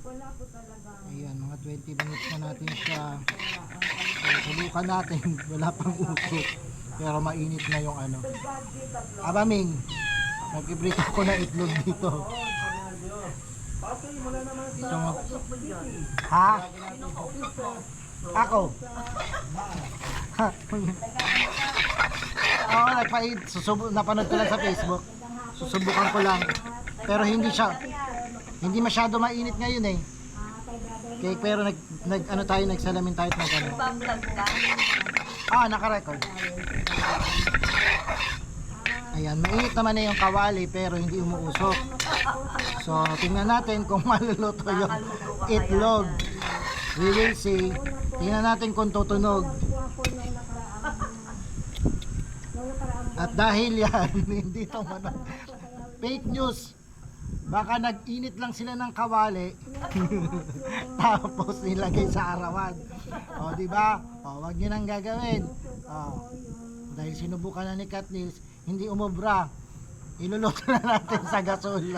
Ayan, mga 20 minutes na natin siya. Subukan natin. Wala pang usok. Pero mainit na yung ano. Abaming, nag-ibrito ko na itlog dito. Ito mo. Ha? Ako? Oo, nagpait. Napanood ko lang sa Facebook. Susubukan ko lang. Pero hindi masyado mainit ngayon eh. Okay, pero ano tayo, nagsalamin tayo at nag-ano. Naka-record. Ayan, mainit naman na yung kawali pero hindi umuusok. So, tingnan natin kung maluluto yung itlog. We will see. Tingnan natin kung tutunog. At dahil yan, hindi ito fake news. Baka nag-init lang sila ng kawali tapos nilagay sa arawan. O, di ba? O, wag niyo nang gagawin. O, dahil sinubukan na ni Katnils, hindi umubra. Iluluto na natin sa gasol.